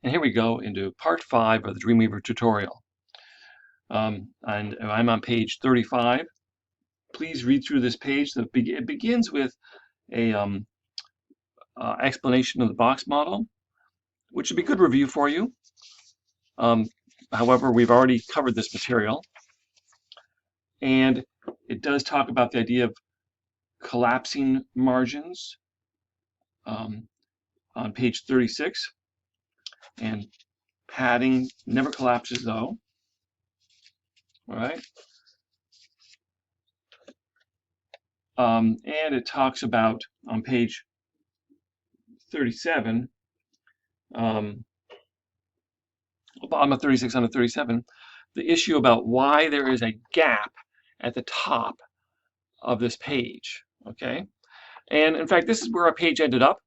And here we go into part 5 of the Dreamweaver tutorial. And I'm on page 35. Please read through this page. It begins with a explanation of the box model, which would be good review for you. However, we've already covered this material. And it does talk about the idea of collapsing margins on page 36. And padding never collapses though. All right. And it talks about on page 37, bottom of 36 on 37, the issue about why there is a gap at the top of this page. Okay, and in fact, this is where our page ended up.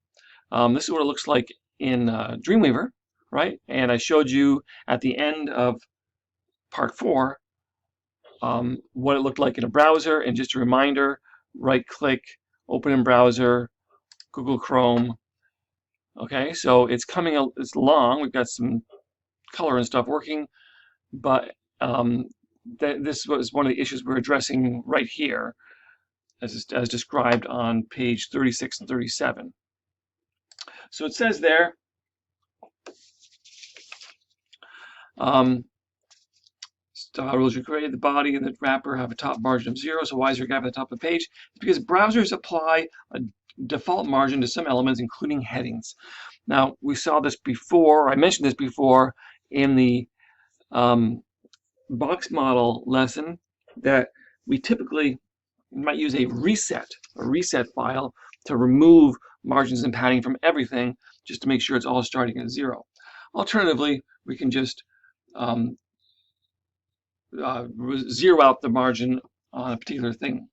This is what it looks like in Dreamweaver, right? And I showed you at the end of part 4 what it looked like in a browser. And just a reminder, right-click, open in browser, Google Chrome. Okay, so it's long. We've got some color and stuff working, but this was one of the issues we're addressing right here, as described on page 36 and 37. So it says there, style rules you created, the body and the wrapper have a top margin of 0. So why is there a gap at the top of the page? It's because browsers apply a default margin to some elements, including headings. Now, we saw this before, I mentioned this before in the box model lesson, that we typically might use a reset file to remove margins and padding from everything, just to make sure it's all starting at 0. Alternatively, we can just zero out the margin on a particular thing.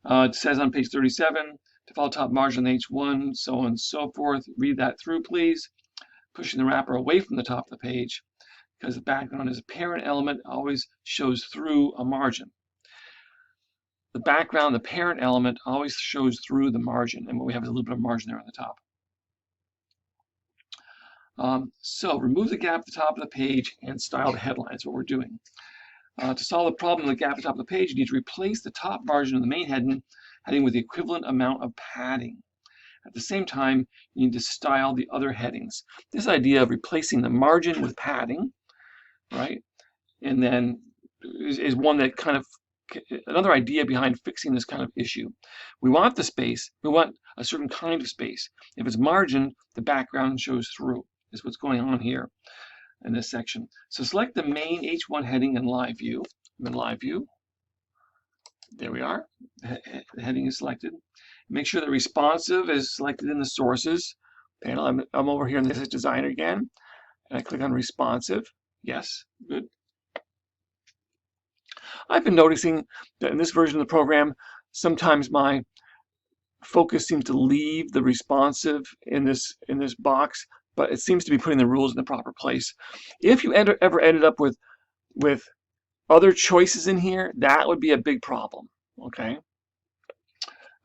It says on page 37, default top margin H1, so on and so forth. Read that through, please. Pushing the wrapper away from the top of the page, because the background as a parent element always shows through a margin. The background, the parent element, always shows through the margin, and what we have is a little bit of margin there on the top. So remove the gap at the top of the page and style the headline. That's what we're doing. To solve the problem of the gap at the top of the page, you need to replace the top margin of the main heading with the equivalent amount of padding. At the same time, you need to style the other headings. This idea of replacing the margin with padding, right, and then is one that kind of, another idea behind fixing this kind of issue. We want the space, we want a certain kind of space. If it's margin, the background shows through, is what's going on here in this section. So select the main H1 heading in live view. I'm in live view. There we are. The heading is selected. Make sure that responsive is selected in the sources panel. I'm over here in this designer again, and I click on responsive. Yes, good. I've been noticing that in this version of the program, sometimes my focus seems to leave the responsive in this box, but it seems to be putting the rules in the proper place. If you ever ended up with other choices in here, that would be a big problem. Okay.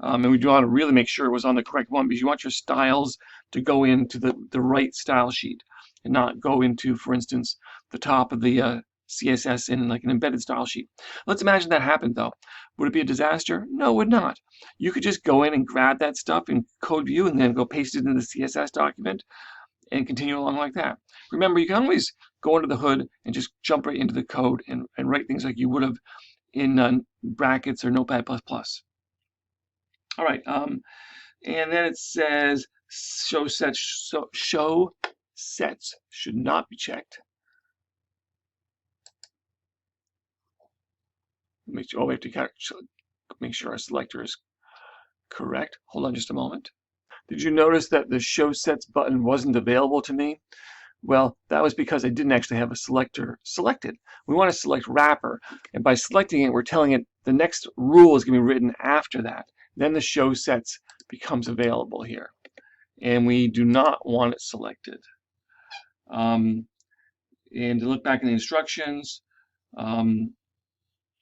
And we do want to really make sure it was on the correct one, because you want your styles to go into the right style sheet and not go into, for instance, the top of the CSS in like an embedded style sheet. Let's imagine that happened though. Would it be a disaster? No, it would not. You could just go in and grab that stuff in code view and then go paste it in the CSS document and continue along like that. Remember, you can always go under the hood and just jump right into the code and write things like you would have in brackets or Notepad++. All right, and then it says show sets should not be checked. We have to make sure our selector is correct. Hold on just a moment. Did you notice that the show sets button wasn't available to me? Well, that was because I didn't actually have a selector selected. We want to select wrapper, and by selecting it, we're telling it the next rule is going to be written after that. Then the show sets becomes available here, and we do not want it selected. And to look back in the instructions,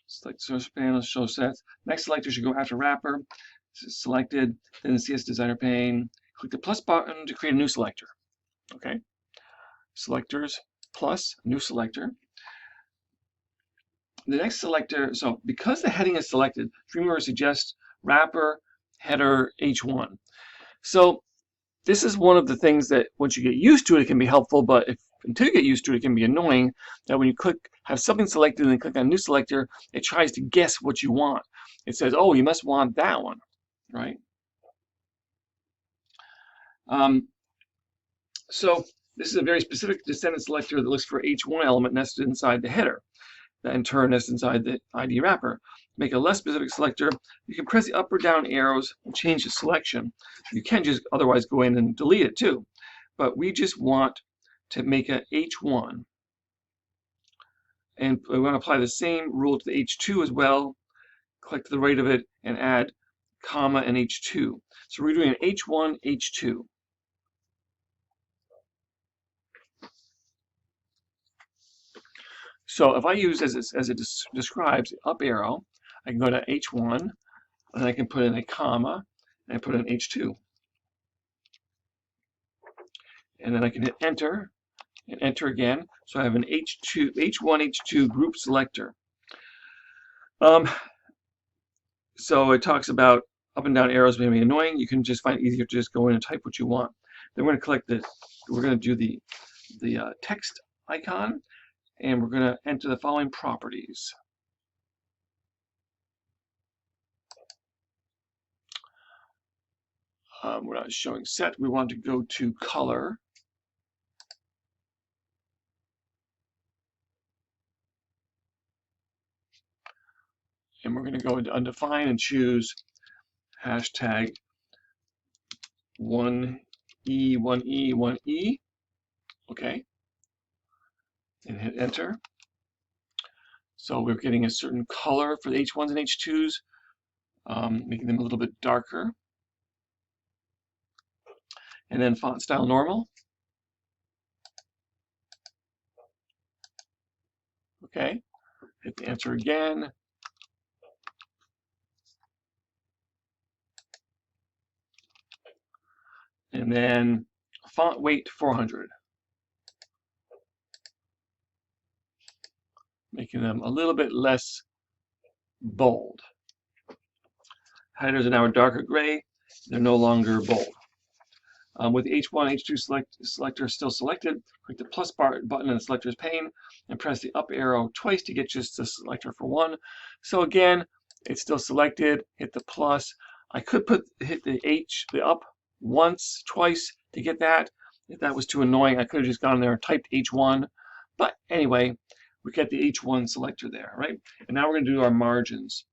select source panel, show sets. Next selector should go after wrapper. Selected, then the CS designer pane. Click the plus button to create a new selector. Okay. selectors plus new selector. The next selector, so because the heading is selected, Dreamweaver suggests wrapper header H1. So this is one of the things that once you get used to it, it can be helpful, but until you get used to it, it can be annoying that when you have something selected and then click on new selector, it tries to guess what you want. It says, oh, you must want that one, right? So this is a very specific descendant selector that looks for H1 element nested inside the header. That in turn nests inside the ID wrapper. Make a less specific selector. You can press the up or down arrows and change the selection. You can just otherwise go in and delete it too. But we just want to make a H1. And we want to apply the same rule to the H2 as well. Click to the right of it and add comma and H2. So we're doing an H1, H2. So if I use as it describes up arrow, I can go to H1 and I can put in a comma and I put in H2. And then I can hit enter and enter again. So I have an H1, H2 group selector. So it talks about up and down arrows may be annoying. You can just find it easier to just go in and type what you want. Then we're going to click this. We're going to do the text icon. And we're going to enter the following properties. We're not showing set. We want to go to color. And we're going to go into undefined and choose hashtag 1E, 1E, 1E. Okay. And hit enter. So we're getting a certain color for the H1s and H2s, making them a little bit darker. And then font style normal. Okay, hit the enter again. And then font weight 400. Making them a little bit less bold. Headers are now a darker gray. They're no longer bold. With the H1, H2 selector still selected, click the plus button in the selector's pane and press the up arrow twice to get just the selector for one. So again, it's still selected. Hit the plus. I could hit the up once, twice to get that. If that was too annoying, I could have just gone there and typed H1. But anyway, we get the H1 selector there, right? And now we're going to do our margins.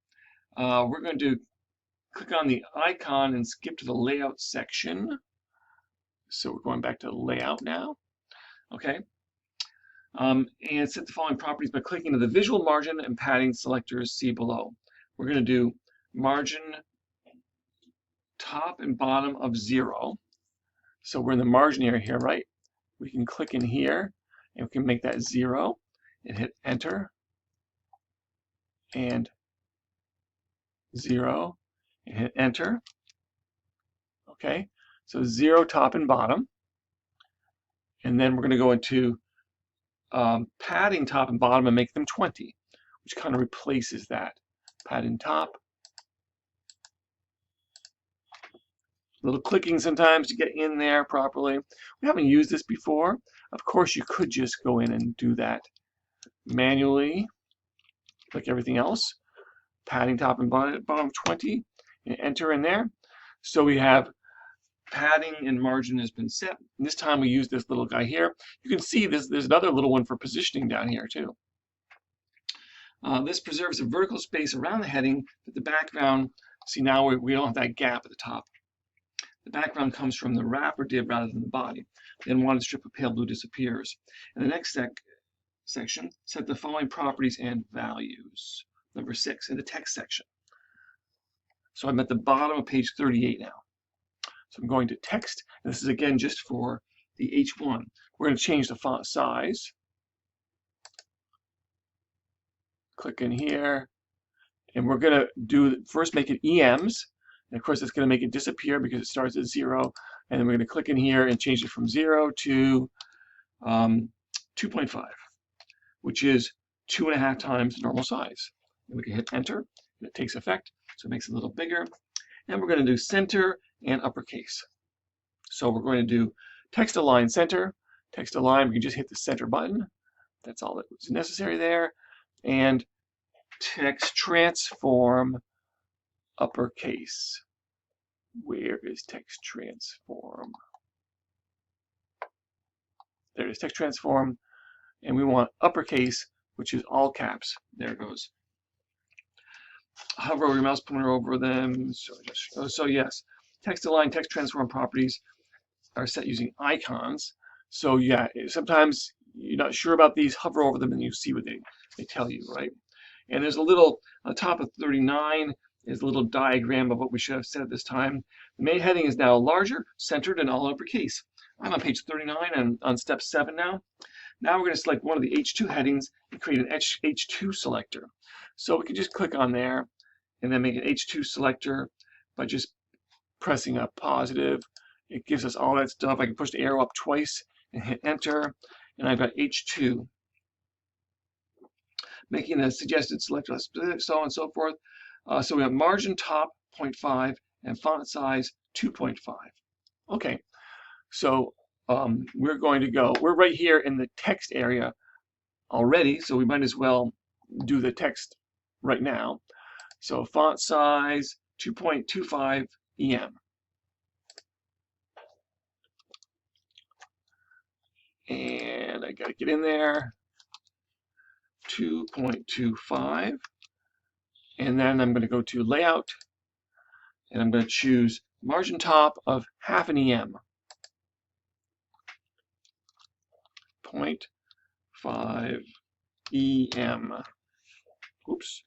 We're going to click on the icon and skip to the layout section. So we're going back to layout now. Okay. And set the following properties by clicking to the visual margin and padding selectors see below. We're going to do margin top and bottom of 0. So we're in the margin area here, right? We can click in here and we can make that 0 and hit enter and 0 and hit enter. Okay, so 0 top and bottom. And then we're going to go into padding top and bottom and make them 20, which kind of replaces that. Padding top. A little clicking sometimes to get in there properly. We haven't used this before. Of course, you could just go in and do that manually, like everything else. Padding top and bottom 20, and enter in there. So we have padding and margin has been set. And this time we use this little guy here. You can see there's another little one for positioning down here too. This preserves a vertical space around the heading, but the background, see now we don't have that gap at the top. The background comes from the wrapper div rather than the body. Then one strip of pale blue disappears. In the next section, set the following properties and values. Number 6, in the text section. So I'm at the bottom of page 38 now. So I'm going to text, and this is again just for the H1. We're going to change the font size. Click in here, and we're going to first make it EMs, and of course it's going to make it disappear because it starts at 0, and then we're going to click in here and change it from 0 to 2.5, which is 2.5 times the normal size. And we can hit enter, and it takes effect, so it makes it a little bigger. And we're going to do center and uppercase. So we're going to do text align center, text align, we can just hit the center button. That's all that was necessary there. And text transform uppercase. Where is text transform? There it is, text transform. And we want uppercase, which is all caps. There it goes. Hover your mouse pointer over them. So yes, text align, text transform properties are set using icons. So yeah, sometimes you're not sure about these, hover over them and you see what they tell you, right? And there's a little, on the top of 39 is a little diagram of what we should have said this time. The main heading is now larger, centered, and all uppercase. I'm on page 39 and on step 7 now. Now we're going to select one of the H2 headings and create an H2 selector. So we can just click on there and then make an H2 selector by just pressing a positive. It gives us all that stuff. I can push the arrow up twice and hit enter, and I've got H2. Making a suggested selector, so on and so forth. So we have margin top 0.5 and font size 2.5. Okay, so we're going to go, we're right here in the text area already, so we might as well do the text right now. So font size 2.25 EM. And I got to get in there. 2.25. And then I'm going to go to layout, and I'm going to choose margin top of 0.5 EM. 0.5 EM. Oops,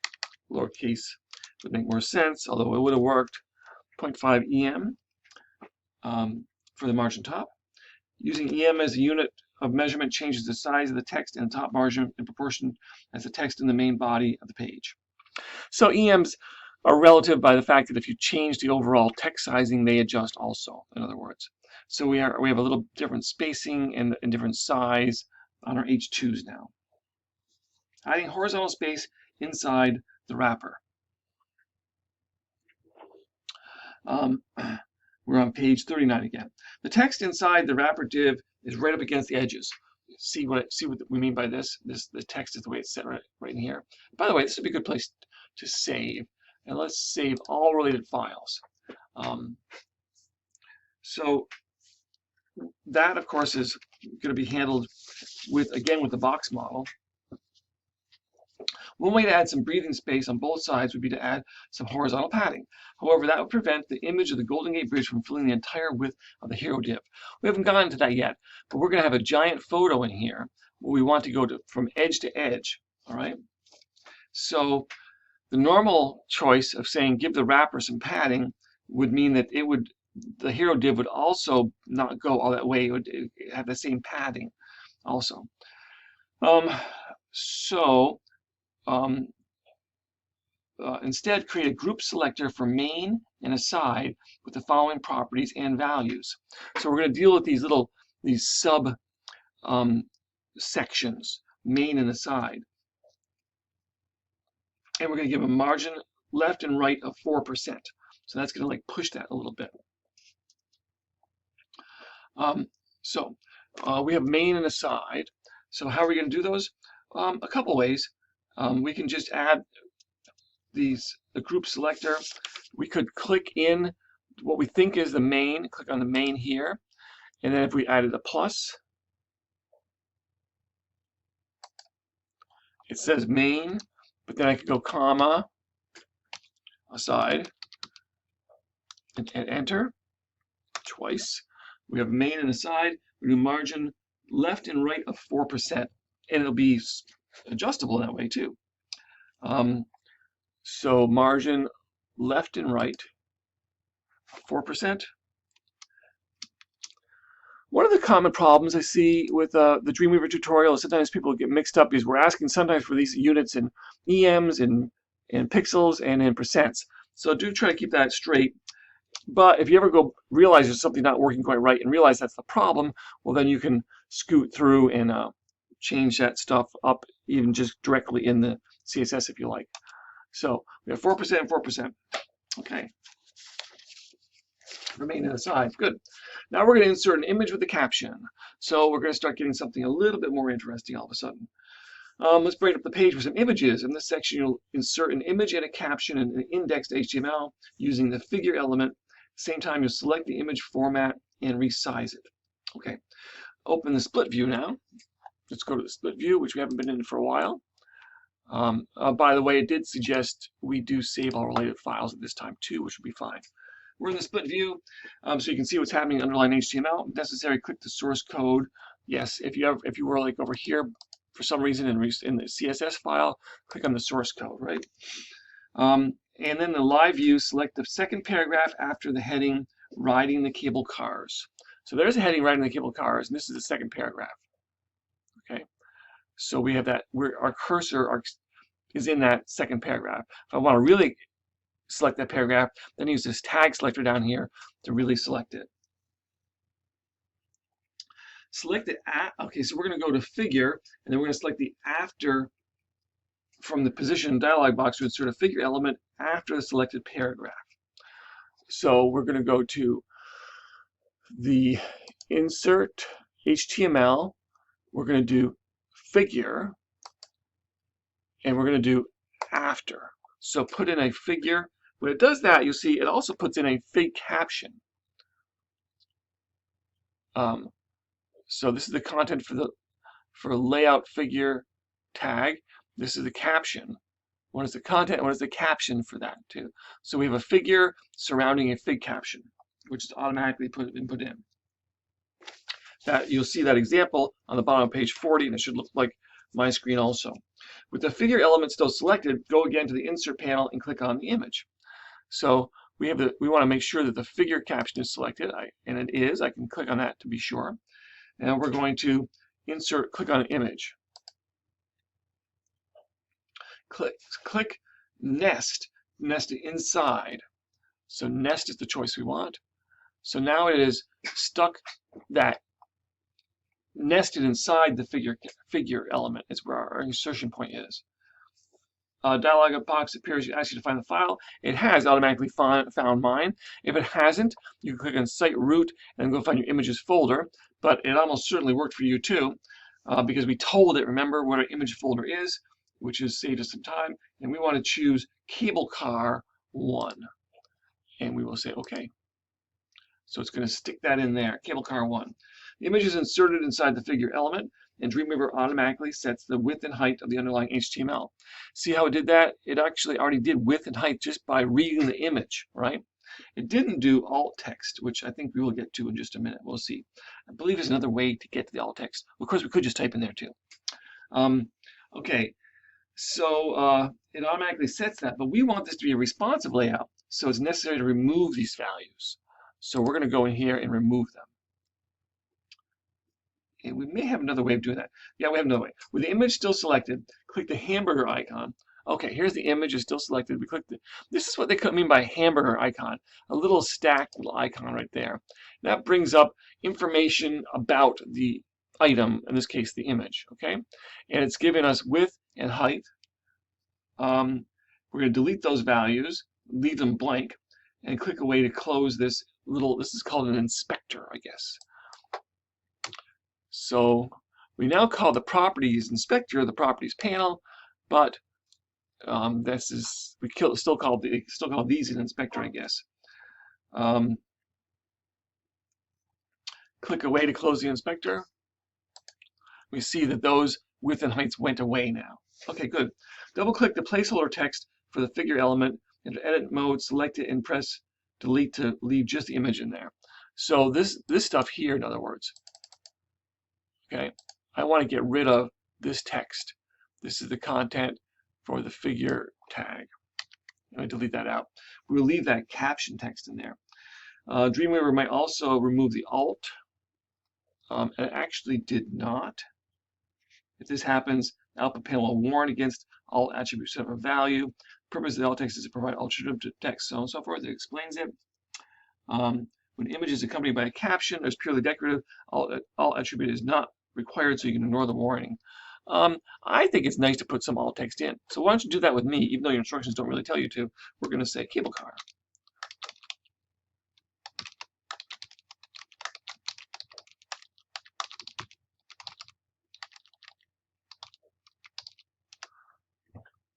lowercase would make more sense, although it would have worked. 0.5 EM for the margin top. Using EM as a unit of measurement changes the size of the text in the top margin in proportion as the text in the main body of the page. So EMs are relative by the fact that if you change the overall text sizing, they adjust also, in other words. So we have a little different spacing and different size on our H2s now. Adding horizontal space inside the wrapper. We're on page 39 again. The text inside the wrapper div is right up against the edges. See what we mean by this? The text is the way it's set right in here. By the way, this would be a good place to save. And let's save all related files. So that, of course, is going to be handled with the box model. One way to add some breathing space on both sides would be to add some horizontal padding. However, that would prevent the image of the Golden Gate Bridge from filling the entire width of the hero div. We haven't gotten to that yet, but we're going to have a giant photo in here where we want to go from edge to edge. All right. So the normal choice of saying give the wrapper some padding would mean that the hero div would also not go all that way. It would have the same padding also. Instead, create a group selector for main and aside with the following properties and values. So we're going to deal with these sub sections, main and aside. And we're going to give a margin left and right of 4%. So that's going to push that a little bit. We have main and aside. So how are we going to do those? A couple ways. We can just add the group selector. We could click in what we think is the main, click on the main here, and then if we added a plus, it says main, but then I could go comma, aside, and enter twice. We have main and aside. We do margin left and right of 4%, and it'll be adjustable that way too. So margin left and right 4%. One of the common problems I see with the Dreamweaver tutorial is sometimes people get mixed up because we're asking sometimes for these units in EMs and pixels and in percents. So do try to keep that straight. But if you ever realize there's something not working quite right and realize that's the problem, well then you can scoot through and change that stuff up even just directly in the CSS if you like. So we have 4% and 4%. Okay. Remain on the side. Good. Now we're going to insert an image with a caption. So we're going to start getting something a little bit more interesting all of a sudden. Let's break up the page with some images. In this section, you'll insert an image and a caption in an indexed HTML using the figure element. At the same time, you'll select the image format and resize it. Okay. Open the split view now. Let's go to the split view, which we haven't been in for a while. By the way, it did suggest we do save all related files at this time too, which would be fine. We're in the split view, so you can see what's happening in underlying HTML. If necessary, click the source code. Yes, if you were like over here for some reason in the CSS file, click on the source code, right? And then the live view, select the second paragraph after the heading "Riding the Cable Cars." So there's a heading "Riding the Cable Cars," and this is the second paragraph. Okay, so we have that where our cursor is in that second paragraph. If I want to really select that paragraph, then use this tag selector down here to really select it. Select it okay, so we're going to go to figure, and then we're going to select the after from the position dialog box to insert a figure element after the selected paragraph. So we're going to go to the insert HTML, we're going to do figure, and we're going to do after. So put in a figure. When it does that, you'll see it also puts in a fig caption. So this is the content for layout figure tag. This is the caption. What is the content? What is the caption for that too? So we have a figure surrounding a fig caption, which is automatically put in. That you'll see that example on the bottom of page 40, and it should look like my screen also. With the figure element still selected, go again to the insert panel and click on the image. So we want to make sure that the figure caption is selected, and it is. I can click on that to be sure. And we're going to click on an image. Click nest it inside. So nest is the choice we want. So now it is stuck that nested inside the figure element. It's where our insertion point is. Dialog box appears, asks you to find the file. It has automatically found mine. If it hasn't, you can click on Site Root and go find your images folder. But it almost certainly worked for you too, because we told it, remember, what our image folder is, which has saved us some time. And we want to choose Cable Car 1. And we will say OK. So it's going to stick that in there, Cable Car 1. The image is inserted inside the figure element, and Dreamweaver automatically sets the width and height of the underlying HTML. See how it did that? It actually already did width and height just by reading the image, right? It didn't do alt text, which I think we will get to in just a minute. We'll see. I believe there's another way to get to the alt text. Of course, we could just type in there too. Okay, so it automatically sets that, but we want this to be a responsive layout, so it's necessary to remove these values. So we're going to go in here and remove them. And we may have another way of doing that. Yeah, we have another way. With the image still selected, click the hamburger icon. Okay, here's the image is still selected. We click this is what they mean by hamburger icon, a little stacked little icon right there. That brings up information about the item, in this case the image, okay? And it's giving us width and height. We're going to delete those values, leave them blank, and click away to close this this is called an inspector, I guess. So we now call the properties inspector the properties panel, but we still call these an inspector, I guess. Click away to close the inspector. We see that those width and heights went away now. Okay, good. Double click the placeholder text for the figure element. Into edit mode, select it and press delete to leave just the image in there. So this stuff here, in other words. Okay, I want to get rid of this text. This is the content for the figure tag. I'm going to delete that out. We'll leave that caption text in there. Dreamweaver might also remove the alt. It actually did not. If this happens, the output panel will warn against alt attribute set of a value. The purpose of the alt text is to provide alternative text, so on and so forth. It explains it. When image is accompanied by a caption, there's purely decorative. Alt attribute is not required so you can ignore the warning. I think it's nice to put some alt text in. So why don't you do that with me, even though your instructions don't really tell you to. We're going to say cable car.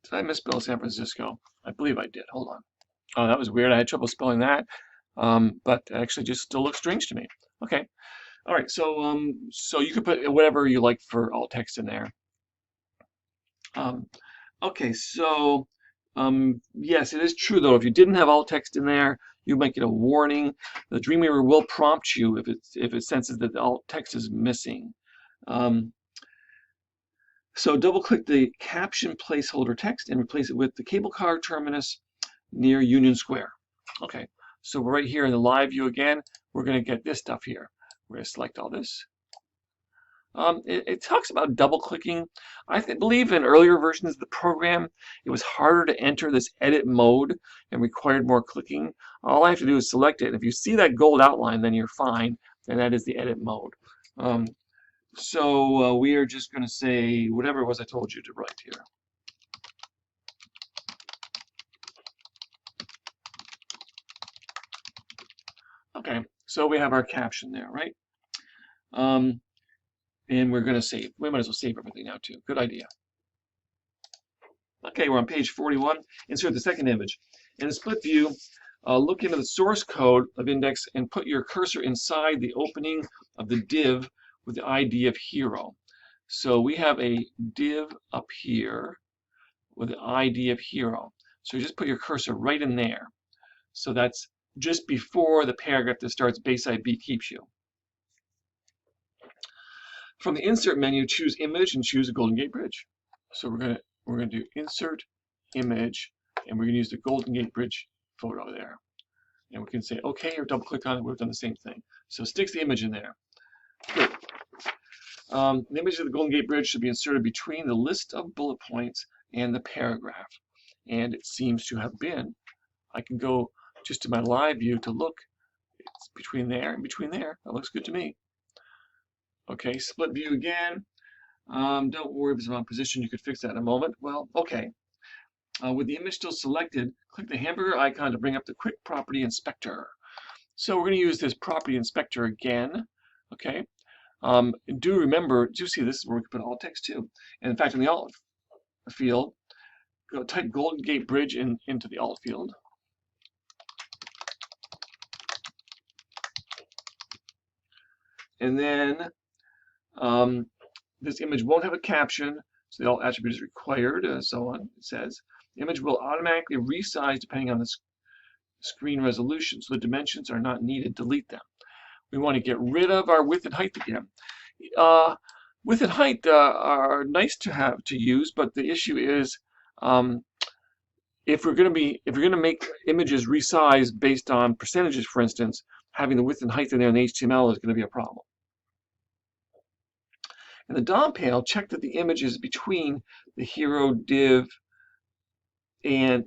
Did I misspell San Francisco? I believe I did. Hold on. Oh, that was weird. I had trouble spelling that. But it actually just still looks strange to me. Okay. All right. So you could put whatever you like for alt text in there. Okay. So yes, it is true though. If you didn't have alt text in there, you might get a warning. The Dreamweaver will prompt you if it senses that the alt text is missing. So double-click the caption placeholder text and replace it with the cable car terminus near Union Square. Okay, so we're right here in the live view again. We're going to get this stuff here. We're going to select all this. It talks about double-clicking. I believe in earlier versions of the program, it was harder to enter this edit mode and required more clicking. All I have to do is select it. And if you see that gold outline, then you're fine, and that is the edit mode. So we are just going to say whatever it was I told you to write here. Okay, so we have our caption there, right? And we're going to save. We might as well save everything now too. Good idea. Okay, we're on page 41. Insert the second image. In the split view, look into the source code of index and put your cursor inside the opening of the div with the ID of hero. So we have a div up here with the ID of hero. So you just put your cursor right in there. So that's just before the paragraph that starts Bayside B keeps you. From the insert menu, choose image and choose a Golden Gate Bridge. So we're gonna do insert image, and we're gonna use the Golden Gate Bridge photo there. And we can say OK or double click on it. We've done the same thing. So sticks the image in there. Good. The image of the Golden Gate Bridge should be inserted between the list of bullet points and the paragraph. And it seems to have been. I can go just to my live view to look. It's between there and between there. That looks good to me. Okay, split view again. Don't worry if it's the wrong position. You could fix that in a moment. Well, okay. With the image still selected, click the hamburger icon to bring up the Quick Property Inspector. So we're going to use this Property Inspector again. Okay. Do remember, do see this is where we can put alt text too. And in fact, in the alt field, go type Golden Gate Bridge into the alt field. And then this image won't have a caption, so the alt attribute is required, so on, it says. The image will automatically resize depending on the screen resolution, so the dimensions are not needed. Delete them. We want to get rid of our width and height again. Width and height are nice to use, but the issue is if we're going to make images resize based on percentages, for instance, having the width and height in there in the HTML is going to be a problem. In the DOM panel, check that the image is between the hero div and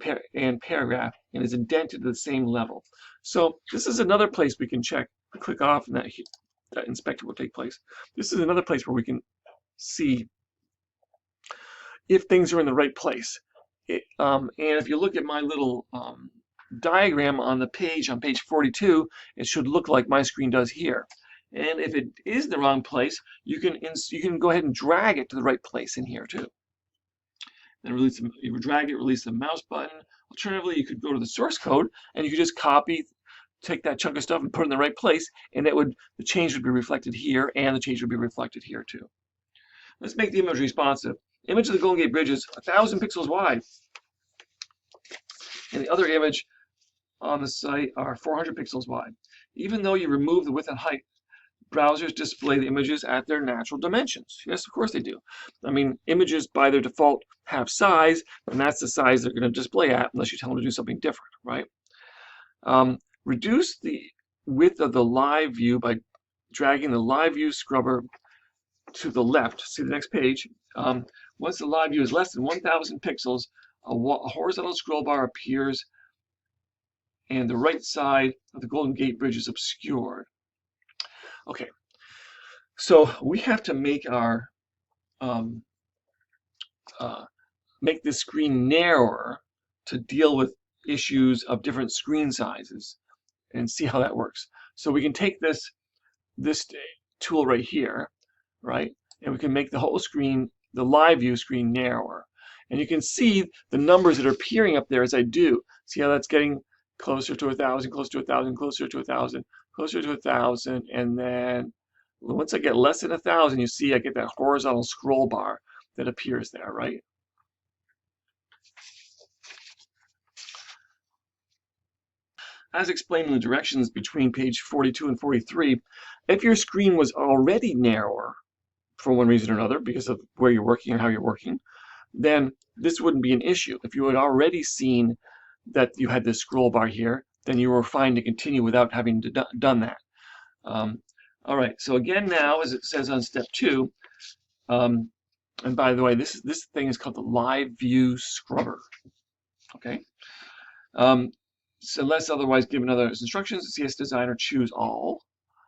paragraph and is indented to the same level. So this is another place we can check. Click off and that inspector will take place. This is another place where we can see if things are in the right place. And if you look at my little diagram on the page, on page 42, it should look like my screen does here. And if it is in the wrong place, you can go ahead and drag it to the right place in here too. Then you drag it, release the mouse button. Alternatively, you could go to the source code and you could just take that chunk of stuff and put it in the right place, and the change would be reflected here, and the change would be reflected here too. Let's make the image responsive. Image of the Golden Gate Bridge is 1,000 pixels wide, and the other image on the site are 400 pixels wide. Even though you remove the width and height, browsers display the images at their natural dimensions. Yes, of course they do. I mean, images by their default have size, and that's the size they're going to display at unless you tell them to do something different, right? Reduce the width of the live view by dragging the live view scrubber to the left. See the next page. Once the live view is less than 1,000 pixels, a horizontal scroll bar appears and the right side of the Golden Gate Bridge is obscured. Okay, So we have to make our make this screen narrower to deal with issues of different screen sizes and see how that works. So we can take this tool right here, right, and we can make the whole screen, the live view screen, narrower. And you can see the numbers that are appearing up there as I do. See how that's getting closer to 1,000, closer to 1,000, closer to 1,000, closer to 1,000, and then once I get less than 1,000, you see I get that horizontal scroll bar that appears there, right? As explained in the directions between page 42 and 43, if your screen was already narrower for one reason or another, because of where you're working or how you're working, then this wouldn't be an issue. If you had already seen that you had this scroll bar here, then you were fine to continue without having done that. All right, so again now, as it says on step 2, and by the way, this thing is called the Live View Scrubber. Okay. So unless otherwise given other instructions, the CS Designer choose all.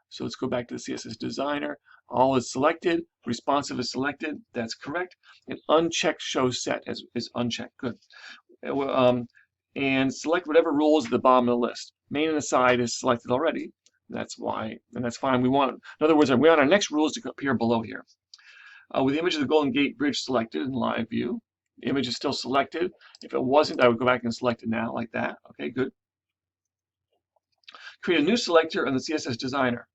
So let's go back to the CSS Designer. All is selected. Responsive is selected. That's correct. And unchecked show set is unchecked. Good. And select whatever rule is at the bottom of the list. Main and aside is selected already. That's why, and that's fine. We want, in other words, we want our next rules to appear below here. With the image of the Golden Gate Bridge selected in live view, the image is still selected. If it wasn't, I would go back and select it now, like that. Okay, good. Create a new selector in the CSS Designer.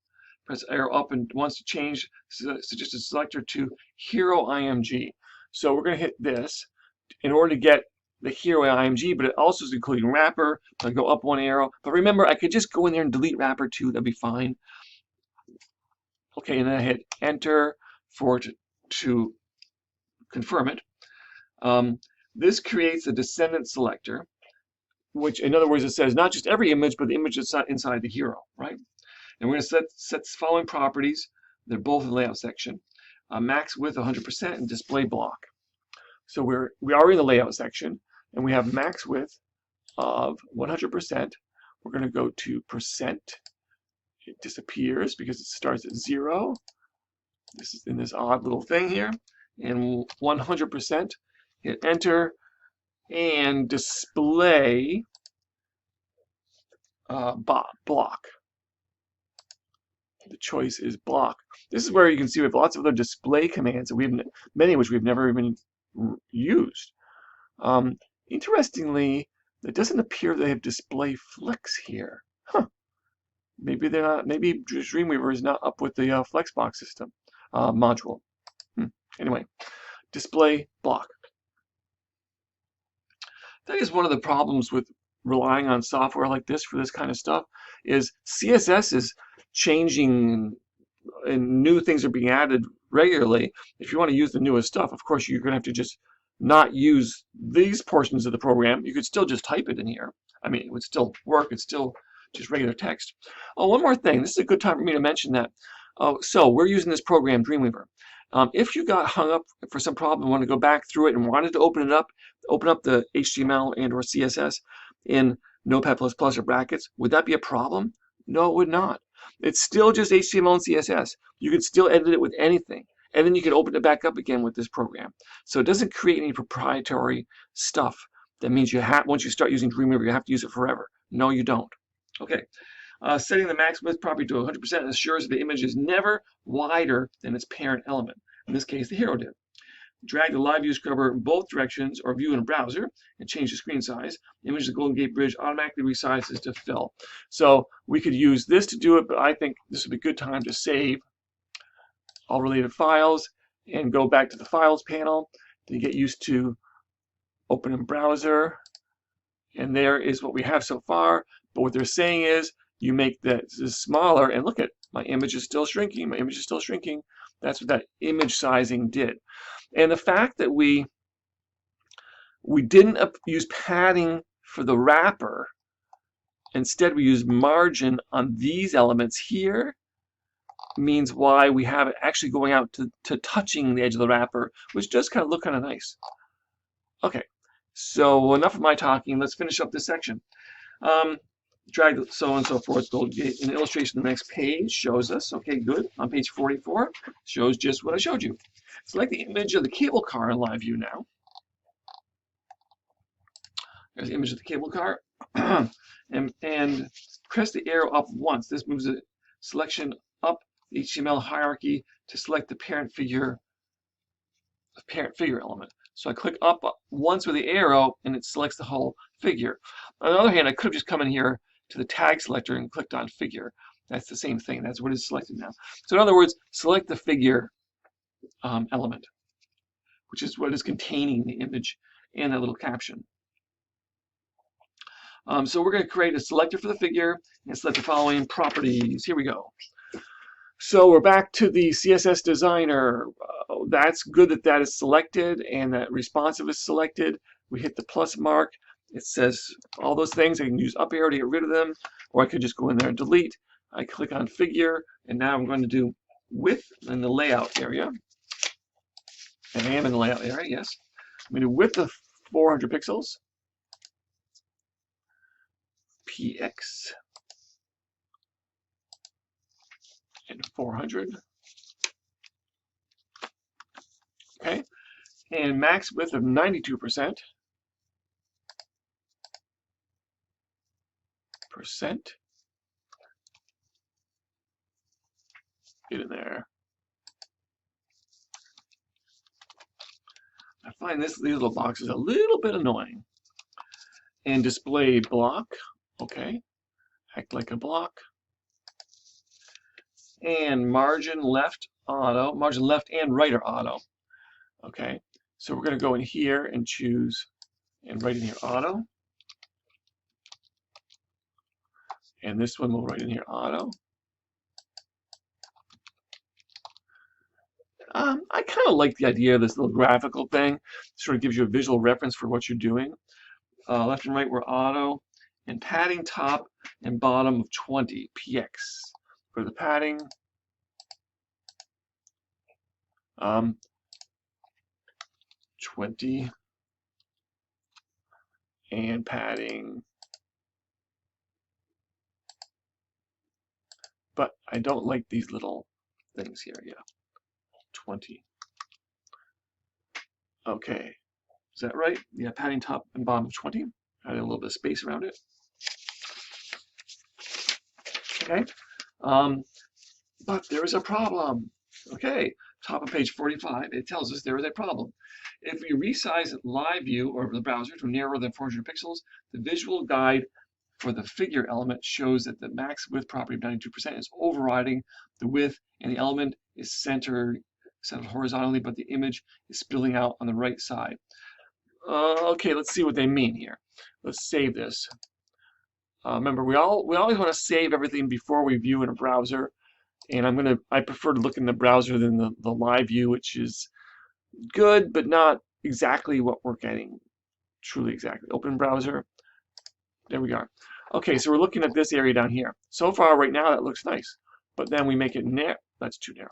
Press arrow up and wants to change suggested selector to Hero IMG. So we're going to hit this in order to get the Hero IMG, but it also is including wrapper. So I go up one arrow. But remember, I could just go in there and delete wrapper too. That'd be fine. Okay, and then I hit enter for it to confirm it. This creates a descendant selector, which in other words, it says not just every image, but the image that's inside the hero, right? And we're going to set the following properties. They're both in the layout section. Max width 100% and display block. So we are in the layout section, and we have max width of 100%. We're going to go to percent. It disappears because it starts at 0. This is in this odd little thing here. And 100%. Hit enter and display block. The choice is block. This is where you can see we have lots of other display commands, and many of which we've never even used. Interestingly, it doesn't appear they have display flex here. Huh. Maybe they're not. Maybe Dreamweaver is not up with the Flexbox system module. Anyway, display block. That is one of the problems with relying on software like this for this kind of stuff. Is CSS is changing and new things are being added regularly. If you want to use the newest stuff, of course you're going to have to just not use these portions of the program. You could still just type it in here. I mean, it would still work. It's still just regular text. Oh, one more thing. This is a good time for me to mention that. So we're using this program, Dreamweaver. If you got hung up for some problem and want to go back through it and wanted to open up the HTML and or CSS in Notepad++ or brackets, would that be a problem? No, it would not. It's still just HTML and CSS. You can still edit it with anything. And then you can open it back up again with this program. So it doesn't create any proprietary stuff. That means once you start using Dreamweaver, you have to use it forever. No, you don't. Okay. Setting the max width property to 100% ensures the image is never wider than its parent element. In this case, the hero did. Drag the live view scrubber in both directions or view in a browser and change the screen size. The image of the Golden Gate Bridge automatically resizes to fill. So we could use this to do it, but I think this would be a good time to save all related files and go back to the files panel to get used to open in browser. And there is what we have so far. But what they're saying is you make this smaller, and look at my image is still shrinking. My image is still shrinking. That's what that image sizing did. And the fact that we didn't use padding for the wrapper, instead we use margin on these elements here, means why we have it actually going out to touching the edge of the wrapper, which does kind of look kind of nice. Okay, so enough of my talking. Let's finish up this section. drag so on and so forth. Go get an illustration. The next page shows us. Okay, good. On page 44, shows just what I showed you. Select the image of the cable car in live view now. There's the image of the cable car. and press the arrow up once. This moves the selection up the HTML hierarchy to select the parent figure element. So I click up once with the arrow and it selects the whole figure. On the other hand, I could have just come in here to the tag selector and clicked on figure. That's the same thing. That's what is selected now. So in other words, select the figure element, which is what is containing the image and that little caption. So we're going to create a selector for the figure and select the following properties. Here we go. So we're back to the CSS designer. That's good that that is selected and that responsive is selected. We hit the plus mark. It says all those things. I can use up arrow to get rid of them, or I could just go in there and delete. I click on figure, and now I'm going to do width in the layout area. And I am in the layout area, yes. I'm going to do width of 400 pixels. PX. And 400. Okay. And max width of 92%. Get in there. I find these little boxes a little bit annoying. And display block. Okay. Act like a block. And margin left auto. Margin left and right are auto. Okay. So we're going to go in here and choose and write in here auto. And this one will write in here auto. I kind of like the idea of this little graphical thing. It sort of gives you a visual reference for what you're doing. Left and right were auto. And padding top and bottom of 20 px. For the padding, 20 and padding. But I don't like these little things here. Yeah, 20. Okay, is that right? Yeah, padding top and bottom of 20. Add a little bit of space around it. Okay, but there is a problem. Okay, top of page 45, it tells us there is a problem. If we resize live view or the browser to narrower than 400 pixels, the visual guide for the figure element shows that the max width property of 92% is overriding the width, and the element is centered horizontally, but the image is spilling out on the right side. Okay, let's see what they mean here. Let's save this. Remember, we always want to save everything before we view in a browser, and I prefer to look in the browser than the live view, which is good, but not exactly what we're getting. Truly exactly. Open browser. There we are. Okay, so we're looking at this area down here. So far, right now, that looks nice, but then we make it narrow. That's too narrow.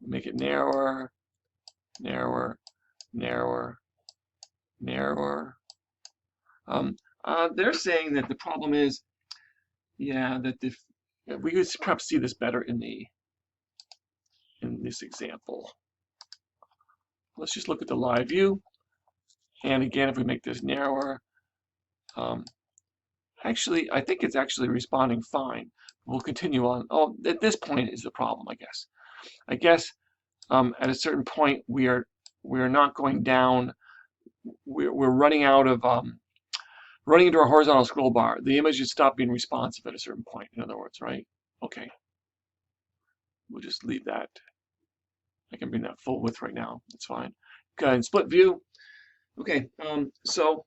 Make it narrower, narrower, narrower, narrower. They're saying that the problem is, yeah, that we could perhaps see this better in this example. Let's just look at the live view, and again, if we make this narrower, actually, I think it's actually responding fine. We'll continue on. Oh, at this point is the problem, I guess. I guess at a certain point we are not going down. We're running out of running into a horizontal scroll bar. The image should stop being responsive at a certain point, in other words, right? Okay. We'll just leave that. I can bring that full width right now. That's fine. Go ahead and split view. Okay, so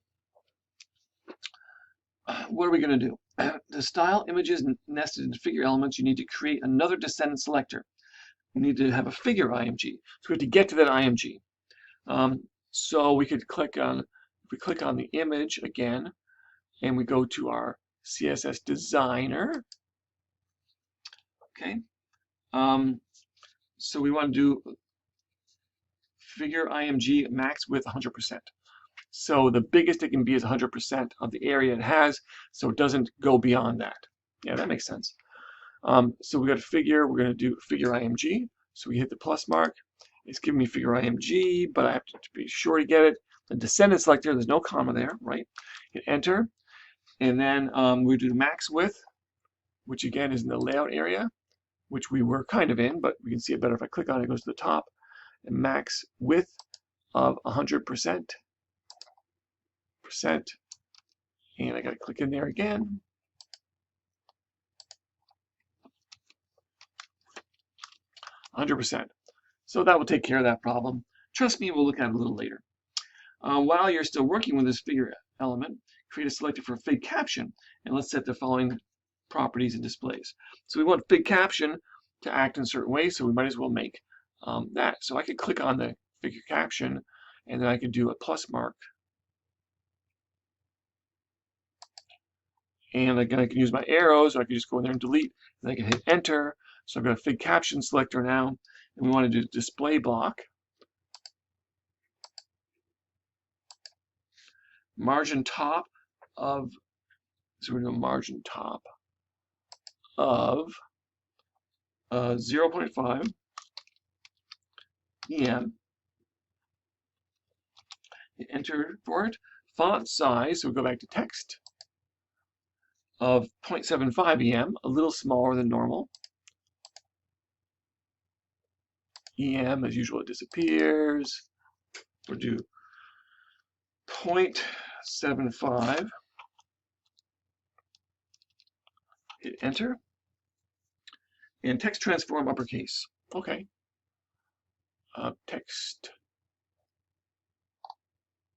what are we going to do? To style images nested in figure elements, you need to create another descendant selector. You need to have a figure IMG. So we have to get to that IMG. So we could click on, if we click on the image again, and we go to our CSS designer. Okay. So we want to do figure IMG max width 100%. So the biggest it can be is 100% of the area it has, so it doesn't go beyond that. Yeah, that makes sense. So we got a figure, we're going to do figure IMG. So we hit the plus mark. It's giving me figure IMG, but I have to be sure to get it. The descendant selector, there's no comma there, right? Hit enter. And then we do max width, which again is in the layout area, which we were kind of in, but we can see it better if I click on it. It goes to the top. And max width of 100%. And I got to click in there again. 100%. So that will take care of that problem. Trust me, we'll look at it a little later. While you're still working with this figure element, create a selector for fig caption, and let's set the following properties and displays. So we want fig caption to act in a certain way, so we might as well make that. So I could click on the figure caption, and then I could do a plus mark. And again, I can use my arrows, or I can just go in there and delete, and I can hit enter. So I've got a fig caption selector now, and we want to do display block. Margin top of, so we're going to margin top of 0.5 EM. Hit enter for it. Font size, so we go back to text, of 0.75 EM, a little smaller than normal. EM, as usual, it disappears. We'll do 0.75. Hit enter. And text transform uppercase. Okay. Text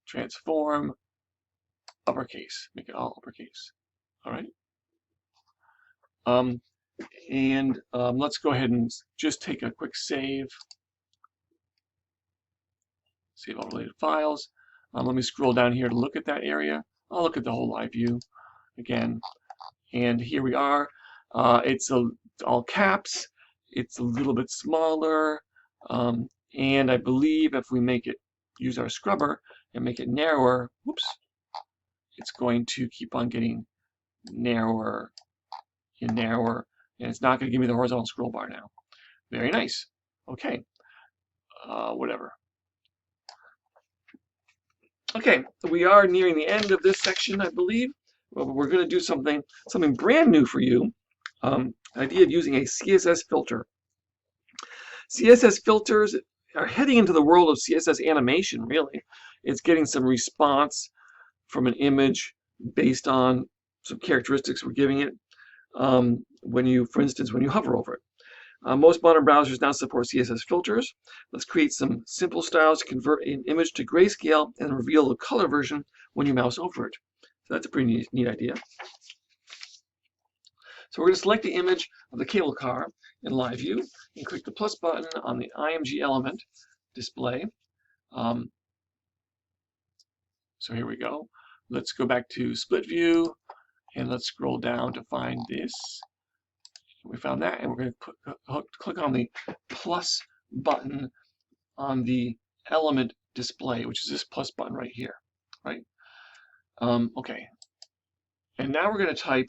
transform uppercase. Make it all uppercase. All right. Let's go ahead and just take a quick save. Save all related files. Let me scroll down here to look at that area. I'll look at the whole live view again. And here we are. It's all caps. It's a little bit smaller. And I believe if we make it, use our scrubber and make it narrower, whoops, it's going to keep on getting narrower and narrower. And it's not going to give me the horizontal scroll bar now. Very nice. Okay. Whatever. Okay, we are nearing the end of this section, I believe. Well, we're going to do something brand new for you. Idea of using a CSS filter. CSS filters are heading into the world of CSS animation, really. It's getting some response from an image based on some characteristics we're giving it. For instance, when you hover over it. Most modern browsers now support CSS filters. Let's create some simple styles to convert an image to grayscale and reveal the color version when you mouse over it. So that's a pretty neat idea. So we're going to select the image of the cable car in live view and click the plus button on the IMG element display. So here we go. Let's go back to split view and let's scroll down to find this. We found that, and we're going to click on the plus button on the element display, which is this plus button right here, right? Okay. And now we're going to type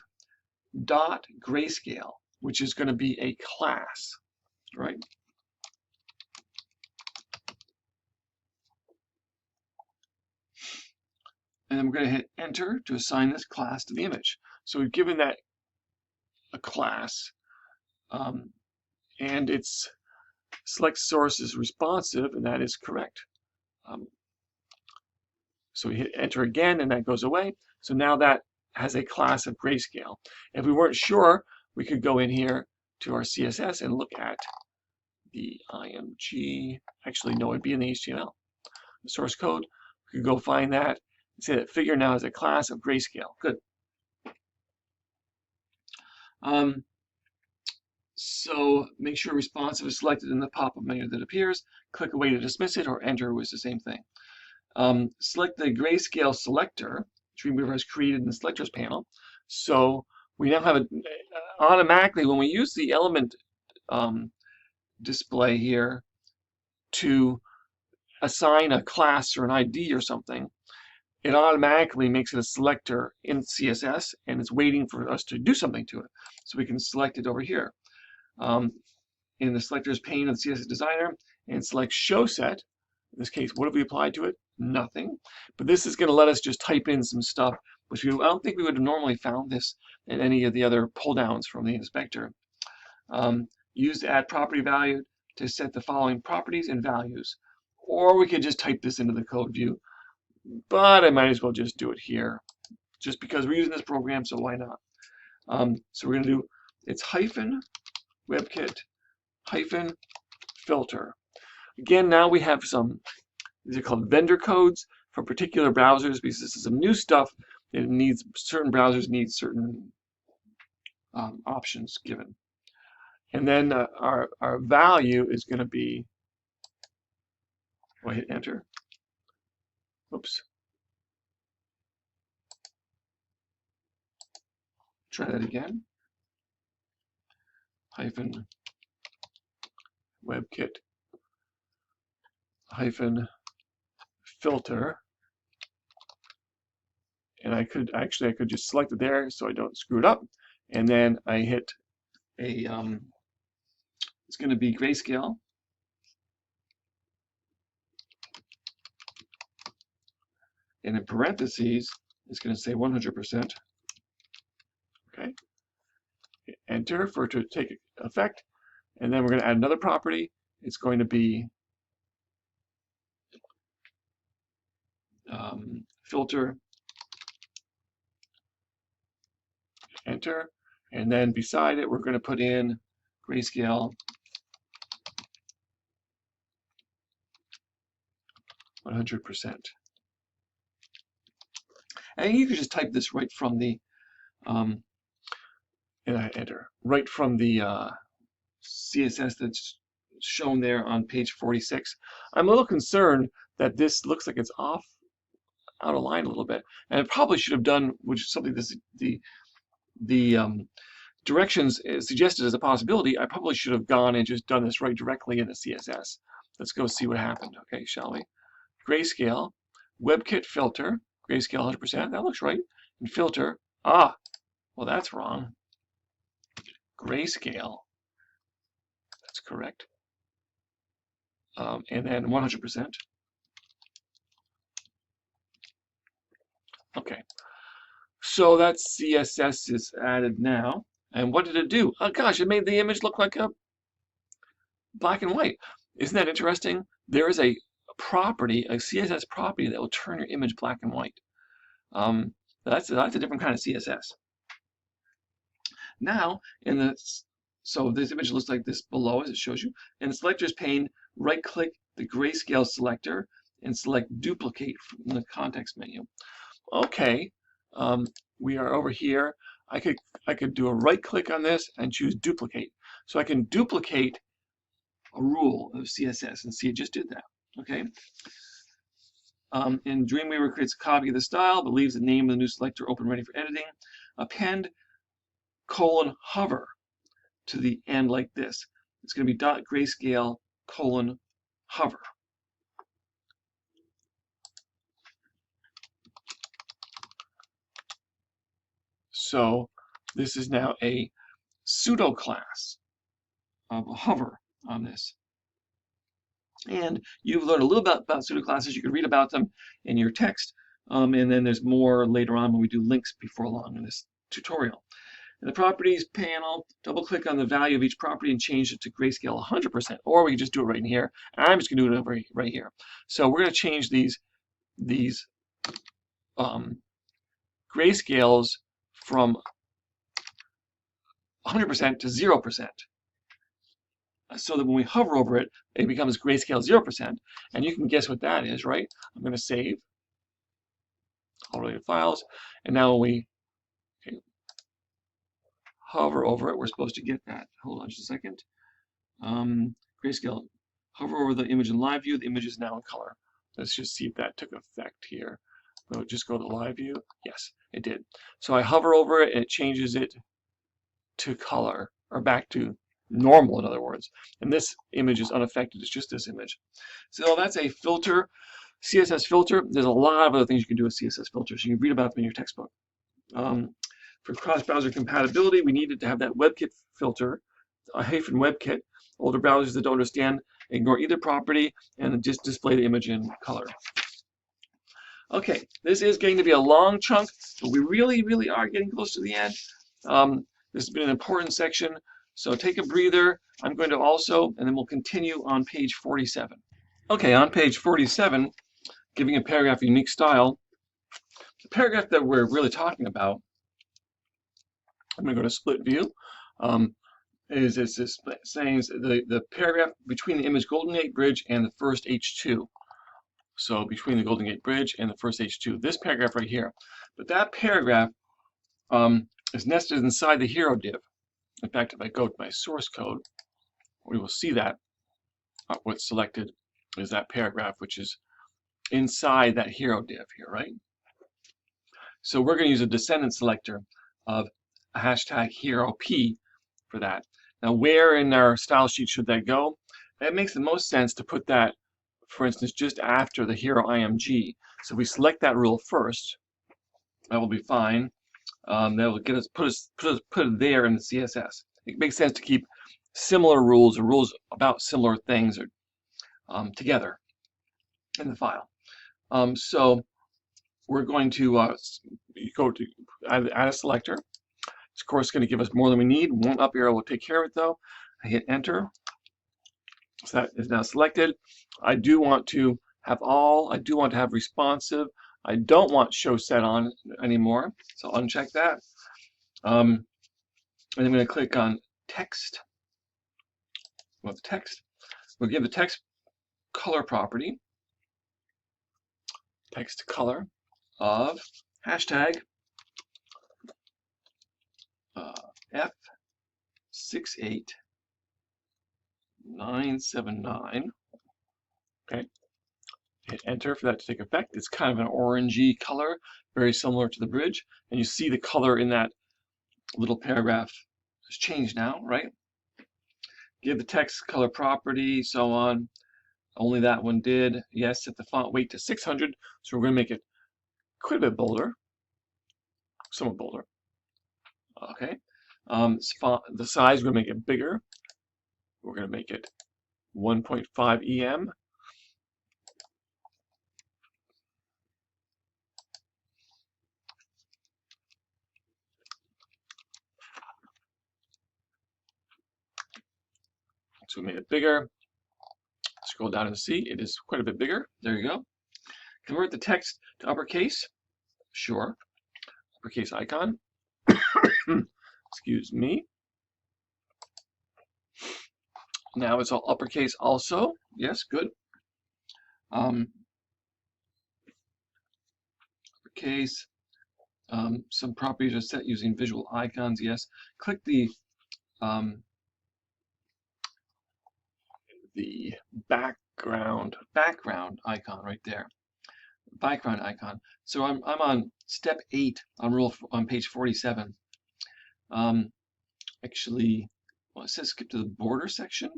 dot grayscale, which is going to be a class, right? And then we're going to hit enter to assign this class to the image. So we've given that a class. And its select source is responsive, and that is correct. So we hit enter again, and that goes away. So now that has a class of grayscale. If we weren't sure, we could go in here to our CSS and look at the IMG. Actually, no, it'd be in the HTML. The source code. We could go find that and say that figure now has a class of grayscale. Good. So make sure responsive is selected in the pop-up menu that appears. Click away to dismiss it, or enter was the same thing. Select the grayscale selector. Dreamweaver has created in the selectors panel. So we now have automatically, when we use the element display here to assign a class or an ID or something, it automatically makes it a selector in CSS, and it's waiting for us to do something to it. So we can select it over here in the selectors pane of the CSS Designer and select Show Set. In this case, what have we applied to it? Nothing. But this is going to let us just type in some stuff, which I don't think we would have normally found this in any of the other pull downs from the inspector. Use the add property value to set the following properties and values. Or we could just type this into the code view. But I might as well just do it here, just because we're using this program, so why not? So we're going to do, it's hyphen WebKit hyphen filter. Again, now we have some, these are called vendor codes for particular browsers, because this is some new stuff. It needs, certain browsers need certain options given. And then our value is going to be, oh, I hit enter. Oops. Try that again. Hyphen WebKit hyphen filter. And I could just select it there so I don't screw it up. And then I hit a, it's going to be grayscale. And in parentheses, it's going to say 100%. Okay. Hit enter for it to take effect. And then we're going to add another property. It's going to be filter, enter. And then beside it, we're going to put in grayscale 100%. And you can just type this right from the, and I enter, right from the CSS that's shown there on page 46. I'm a little concerned that this looks like it's out of line a little bit, and it probably should have done, which is something this the directions suggested as a possibility. I probably should have gone and just done this right directly in the CSS. Let's go see what happened. Okay, shall we? Grayscale, WebKit filter, grayscale 100%. That looks right. And filter. Ah, well that's wrong. Grayscale. That's correct. And then 100%. Okay. So that CSS is added now. And what did it do? Oh gosh, it made the image look like a black and white. Isn't that interesting? There is a property, a CSS property that will turn your image black and white. That's a different kind of CSS. Now, so this image looks like this below, as it shows you. In the selectors pane, right-click the grayscale selector and select duplicate from the context menu. Okay, we are over here. I could do a right-click on this and choose duplicate. So I can duplicate a rule of CSS, and see, it just did that. Okay. And Dreamweaver creates a copy of the style, but leaves the name of the new selector open, ready for editing. Append : hover to the end like this. It's going to be .grayscale : hover. So this is now a pseudo class of hover on this. And you've learned a little bit about pseudo classes. You can read about them in your text. And then there's more later on when we do links before long in this tutorial. In the properties panel, double click on the value of each property and change it to grayscale 100%. Or we can just do it right in here. And I'm just going to do it over right here. So we're going to change these grayscales from 100% to 0%. So that when we hover over it, it becomes grayscale 0%. And you can guess what that is, right? I'm going to save all related files. And now when we hover over it, we're supposed to get that. Hold on just a second. Grayscale, hover over the image in live view. The image is now in color. Let's just see if that took effect here. We'll just go to live view. Yes, it did. So I hover over it and it changes it to color, or back to normal, in other words. And this image is unaffected. It's just this image. So that's a filter CSS filter, there's a lot of other things you can do with CSS filters. You can read about them in your textbook. For cross-browser compatibility, we needed to have that WebKit filter, a hyphen WebKit. Older browsers that don't understand, ignore either property and just display the image in color. Okay, this is going to be a long chunk, but we really are getting close to the end. This has been an important section, so take a breather. I'm going to also, and then we'll continue on page 47. Okay, on page 47, giving a paragraph a unique style. The paragraph that we're really talking about, I'm going to go to split view, is saying the paragraph between the image Golden Gate Bridge and the first H2. So between the Golden Gate Bridge and the first H2, this paragraph right here. But that paragraph is nested inside the hero div. In fact, if I go to my source code, we will see that what's selected is that paragraph, which is inside that hero div here, right? So we're going to use a descendant selector of a hashtag hero P for that. Now, where in our style sheet should that go? It makes the most sense to put that, for instance, just after the hero IMG. So we select that rule first. That will be fine. That will get us put it there in the CSS. It makes sense to keep similar rules or rules about similar things together in the file. So we're going to go to add a selector. It's of course going to give us more than we need. One up arrow will take care of it though. I hit enter. So that is now selected. I do want to have all. I do want to have responsive. I don't want show set on anymore. So I'll uncheck that. And I'm going to click on text. Well, the text. We'll give the text color property. Text color of hashtag F68979. Okay. Hit enter for that to take effect. It's kind of an orangey color, very similar to the bridge. And you see the color in that little paragraph has changed now, right? Give the text color property, so on. Only that one did. Yes, set the font weight to 600. So we're going to make it quite a bit bolder. Somewhat bolder. Okay. The size, we're going to make it bigger. We're going to make it 1.5 EM. So we made it bigger. Scroll down and see it is quite a bit bigger. There you go. Convert the text to uppercase. Sure. Uppercase icon. Excuse me. Now it's all uppercase also. Yes, good. Uppercase. Some properties are set using visual icons. Yes. Click the background icon right there. Background icon. So I'm on step 8 on page 47. Actually, well, it says skip to the border section.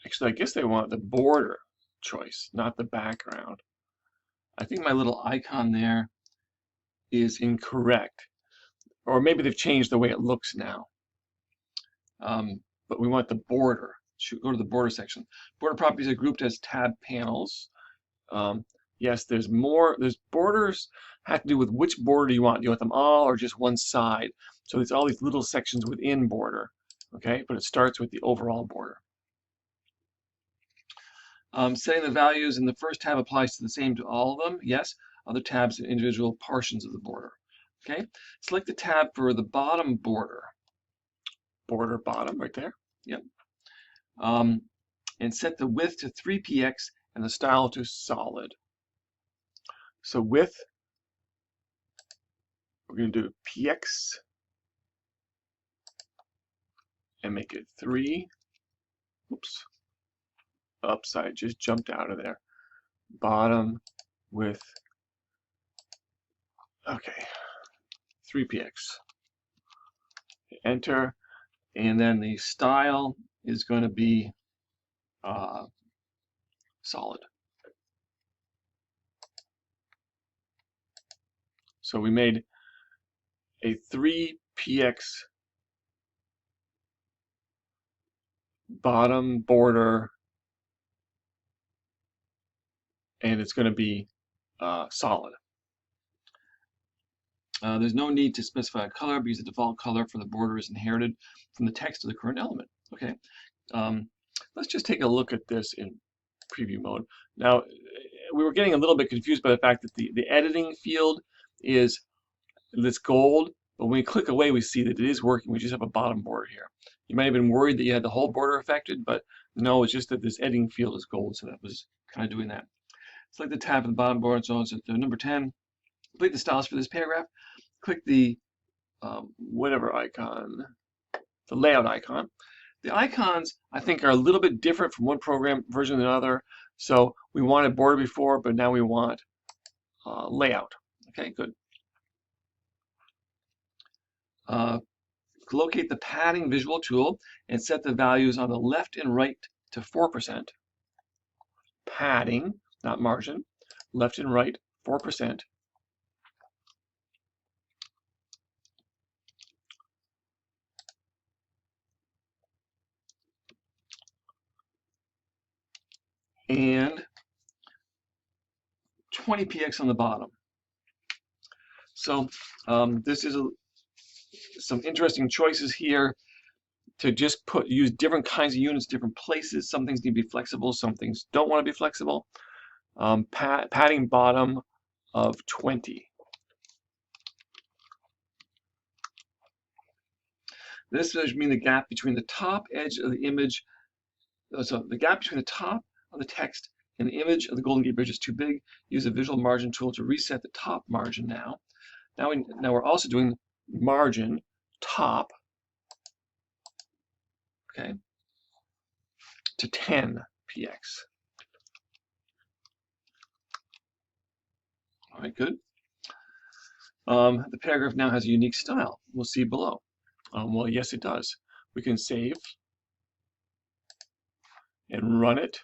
Actually, I guess they want the border choice, not the background. I think my little icon there is incorrect, or maybe they've changed the way it looks now. But we want the border. Should go to the border section. Border properties are grouped as tab panels. Yes, there's more. There's borders have to do with which border you want. Do you want them all or just one side? So there's all these little sections within border. Okay, but it starts with the overall border. Setting the values in the first tab applies to the same to all of them. Yes, other tabs are individual portions of the border. Okay, select the tab for the bottom border. Border bottom right there. Yep. And set the width to 3px and the style to solid. So width, we're going to do px and make it 3. Oops. Upside just jumped out of there. Bottom width. Okay. 3px. Enter. And then the style is going to be solid. So we made a 3px bottom border, and it's going to be solid. There's no need to specify a color because the default color for the border is inherited from the text of the current element. Okay, let's just take a look at this in preview mode. Now, we were getting a little bit confused by the fact that the editing field is this gold, but when we click away, we see that it is working. We just have a bottom border here. You might have been worried that you had the whole border affected, but no, it's just that this editing field is gold, so that was kind of doing that. Select the tab for the bottom border and so on. So number 10, complete the styles for this paragraph. Click the whatever icon, the layout icon. The icons, I think, are a little bit different from one program version than another. So we wanted border before, but now we want layout. Okay, good. Locate the padding visual tool and set the values on the left and right to 4%. Padding, not margin, left and right, 4%. And 20px on the bottom. So this is some interesting choices here to just use different kinds of units, different places. Some things need to be flexible, some things don't want to be flexible. Padding bottom of 20. This means the gap between the top edge of the image. So the gap between the top of the text and the image of the Golden Gate Bridge is too big. Use the visual margin tool to reset the top margin now. Now we're also doing margin top, okay, to 10px. All right, good. The paragraph now has a unique style. We'll see below. Well, yes, it does. We can save and run it.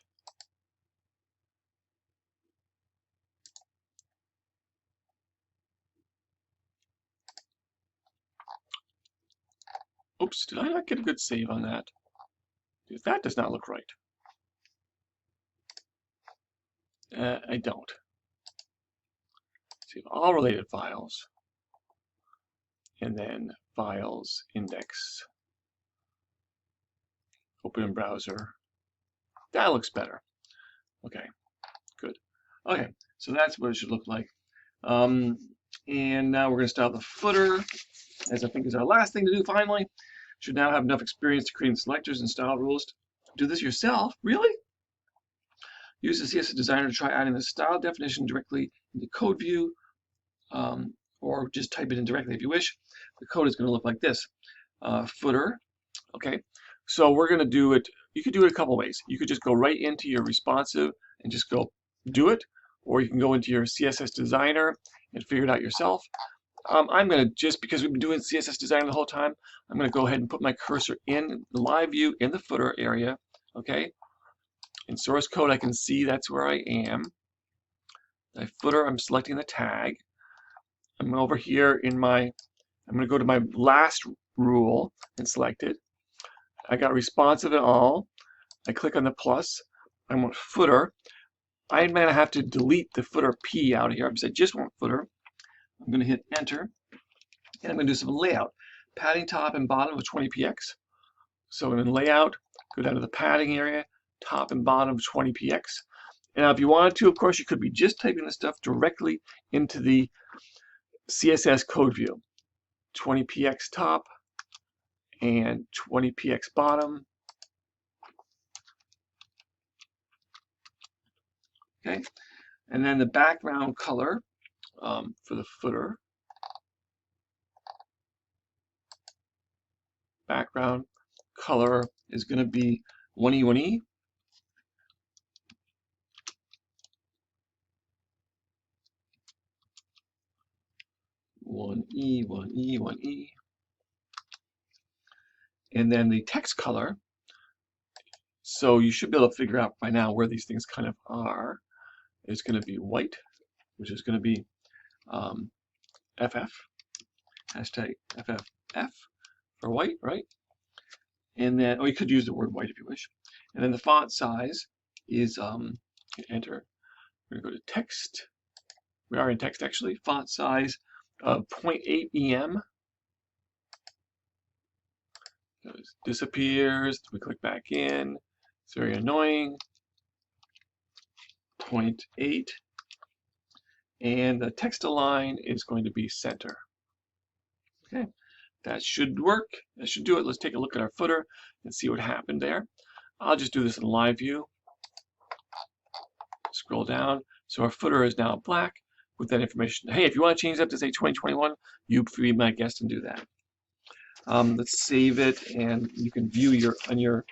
Oops, did I not get a good save on that? That does not look right. I don't. Save all related files. And then files, index, open in browser. That looks better. Okay, good. Okay, so that's what it should look like. And now we're going to style the footer, as I think is our last thing to do finally. Should now have enough experience to create selectors and style rules. Do this yourself? Really? Use the CSS designer to try adding the style definition directly in the code view, or just type it in directly if you wish. The code is going to look like this. Footer. Okay, so we're going to do it. You could do it a couple ways. You could just go right into your responsive and just go do it, or you can go into your CSS designer and figure it out yourself. I'm going to, just because we've been doing CSS designer the whole time, I'm going to go ahead and put my cursor in the live view in the footer area. Okay, in source code I can see that's where I am. My footer, I'm selecting the tag. I'm over here in my, I'm going to go to my last rule and select it. I got responsive and all. I click on the plus. I want footer. I'm going to have to delete the footer P out of here because I just want footer. I'm going to hit enter, and I'm going to do some layout. Padding top and bottom of 20px. So in layout, go down to the padding area, top and bottom of 20px. And now if you wanted to, of course, you could be just typing this stuff directly into the CSS code view. 20px top and 20px bottom. Okay, and then the background color for the footer. Background color is going to be 1E, 1E. And then the text color, So you should be able to figure out by now where these things kind of are. It's going to be white, which is going to be FF, hashtag FFF for white, right? And then, oh, you could use the word white if you wish. And then the font size is, enter. We're going to go to text. We are in text actually. Font size of 0.8 EM. It disappears. We click back in. It's very annoying. 0.8. And the text align is going to be center. Okay, that should work. That should do it. Let's take a look at our footer and see what happened there. I'll just do this in live view. Scroll down. So our footer is now black with that information. Hey, if you want to change that to say 2021, you be my guest and do that. Let's save it, and you can view your on your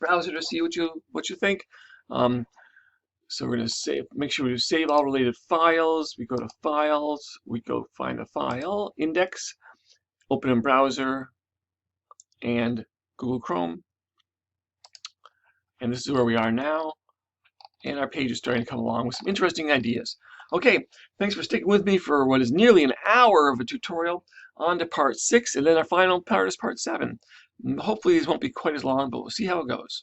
browser to see what you think. So we're going to save. Make sure we save all related files. We go to Files. We go find a file, Index, open in browser, and Google Chrome. And this is where we are now. And our page is starting to come along with some interesting ideas. Okay, thanks for sticking with me for what is nearly an hour of a tutorial. On to part 6, and then our final part is part 7. Hopefully these won't be quite as long, but we'll see how it goes.